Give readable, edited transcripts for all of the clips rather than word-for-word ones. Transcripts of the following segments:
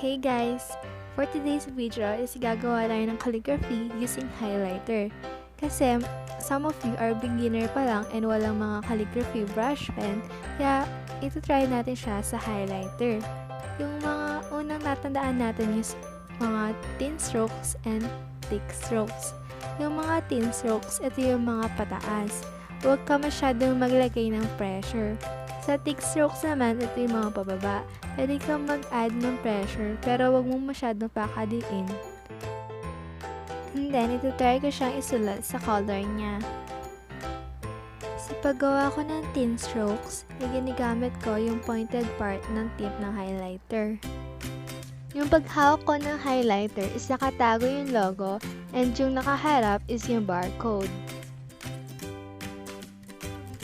Hey guys! For today's video is gagawa tayo ng calligraphy using highlighter. Kasi some of you are beginner pa lang and walang mga calligraphy brush pen, kaya ito-try natin siya sa highlighter. Yung mga unang natandaan natin is mga thin strokes and thick strokes. Yung mga thin strokes, ito yung mga pataas. Huwag ka masyadong maglagay ng pressure. Sa thick strokes naman, ito yung mga pababa. Pwede kang mag-add ng pressure, pero wag mong masyadong pakadiin. And then, ito-try ko siyang isulat sa color niya. Sa paggawa ko ng thin strokes, ginagamit ko yung pointed part ng tip ng highlighter. Yung paghawak ko ng highlighter is nakatago yung logo, and yung nakaharap is yung barcode.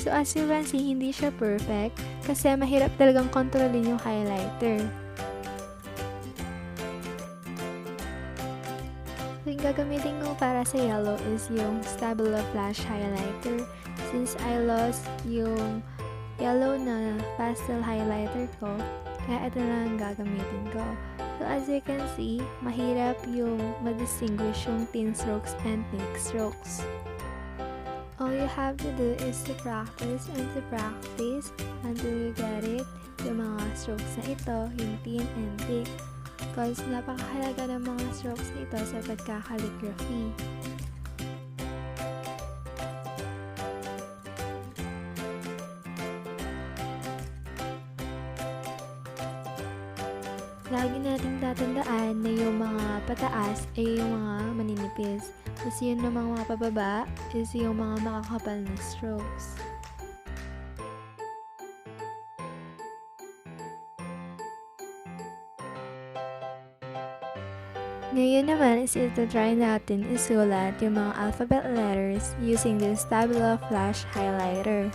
So as you can see, hindi siya perfect kasi mahirap talagang kontrolin yung highlighter. So yung gagamitin ko para sa yellow is yung Stabilo Flash Highlighter. Since I lost yung yellow na pastel highlighter ko, kaya ito na ang gagamitin ko. So as you can see, mahirap yung ma-distinguish yung thin strokes and thick strokes. All you have to do is to practice until you get it, yung mga strokes na ito, yung thin and thick. Because napakahalaga ng mga strokes na ito sa pagka-calligraphy. Lagi nating tatandaan na yung mga pataas ay yung mga maninipis. Tapos yun namang mga pababa is yung mga makakapal na strokes. Ngayon naman is ito-try natin isulat yung mga alphabet letters using this Stabilo Flash Highlighter.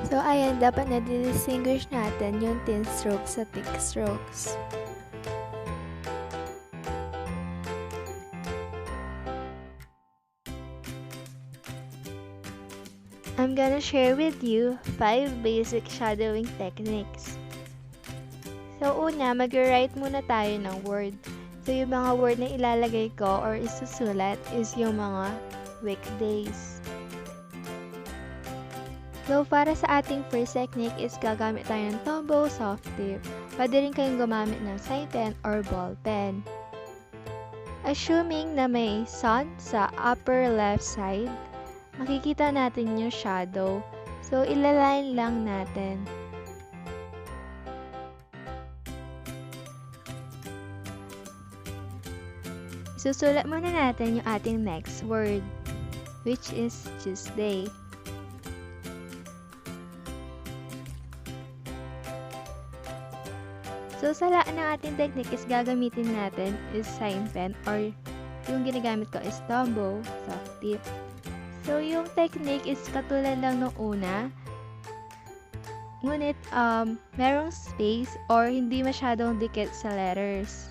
So ayan, dapat na-distinguish natin yung thin strokes sa thick strokes. I'm gonna share with you 5 basic shadowing techniques. So una, mag-write muna tayo ng word. So yung mga word na ilalagay ko or isusulat is yung mga weekdays. So, para sa ating first technique is gagamit tayo ng Tombow soft tip. Pwede rin kayong gumamit ng sign pen or ball pen. Assuming na may sun sa upper left side, makikita natin yung shadow. So, ilaline lang natin. Susulat muna natin yung ating next word, which is Tuesday. So, sa lahat ng ating technique is gagamitin natin is sign pen or yung ginagamit ko is Tombow soft tip. So, yung technique is katulad lang nung una. Ngunit, merong space or hindi masyadong dikit sa letters.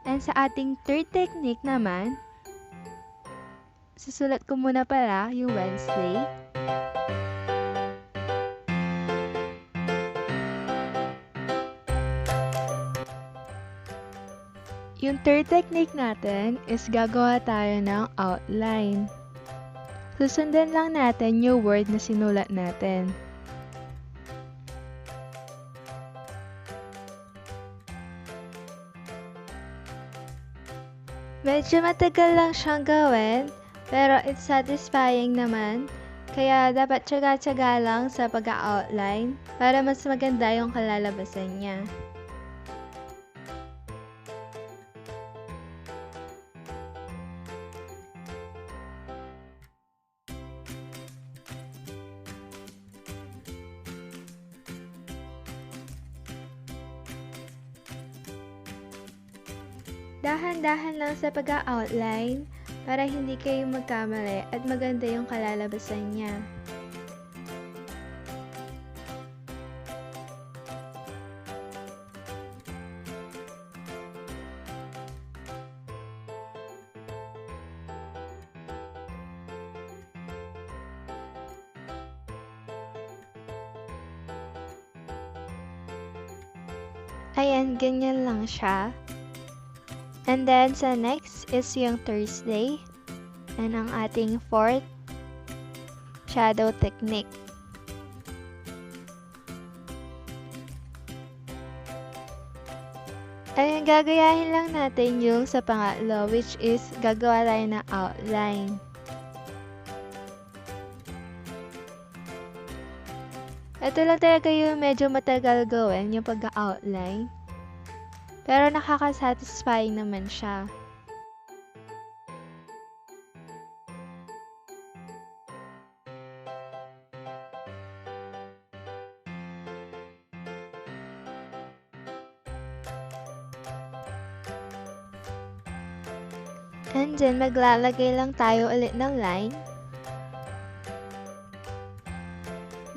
And sa ating third technique naman, susulat ko muna pala yung Wednesday. Yung third technique natin is gagawa tayo ng outline. Susundan lang natin yung word na sinulat natin. Medyo matagal lang siyang gawin, pero it's satisfying naman. Kaya dapat tiyaga-tiyaga lang sa pag-outline para mas maganda yung kalalabasan niya. Dahan-dahan lang sa pag-outline para hindi kayo magkamali at maganda yung kalalabasan niya. Ayan, ganyan lang siya. And then, sa next is yung Thursday. And ang ating fourth shadow technique. Ayan, gagayahin lang natin yung sa pangatlo, which is gagawa tayo ng outline. Ito lang talaga yung medyo matagal gawin, yung pag-outline. Pero nakaka-satisfying naman siya. And then, maglalagay lang tayo ulit ng line.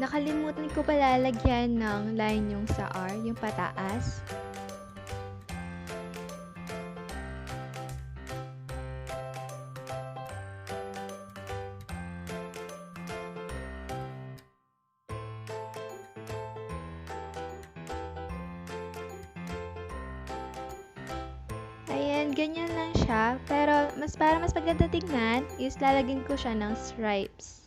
Nakalimutan ko pala lagyan ng line yung sa R, yung pataas. Ayan, ganyan lang siya. Pero para mas maganda tignan, is lalagyan ko siya ng stripes.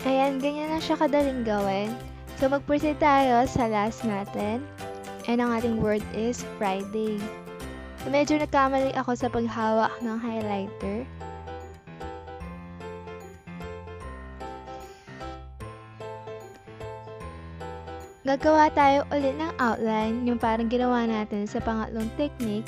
Ayan, ganyan lang siya kadaling gawin. So, mag-proceed tayo sa last natin. And ang ating word is Friday. So, medyo nagkamali ako sa paghawak ng highlighter. Gagawa tayo ulit ng outline, yung parang ginawa natin sa pangatlong technique.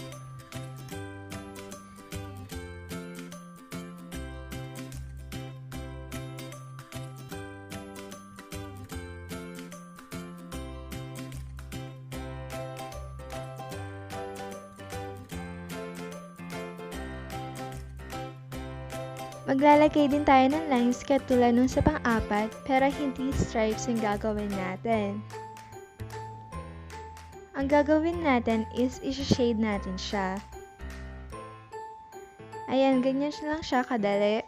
Maglalagay din tayo ng lines katulad nung sa pang-apat, pero hindi stripes yung gagawin natin. Ang gagawin natin is i-shade natin siya. Ayan, ganyan lang siya kadali.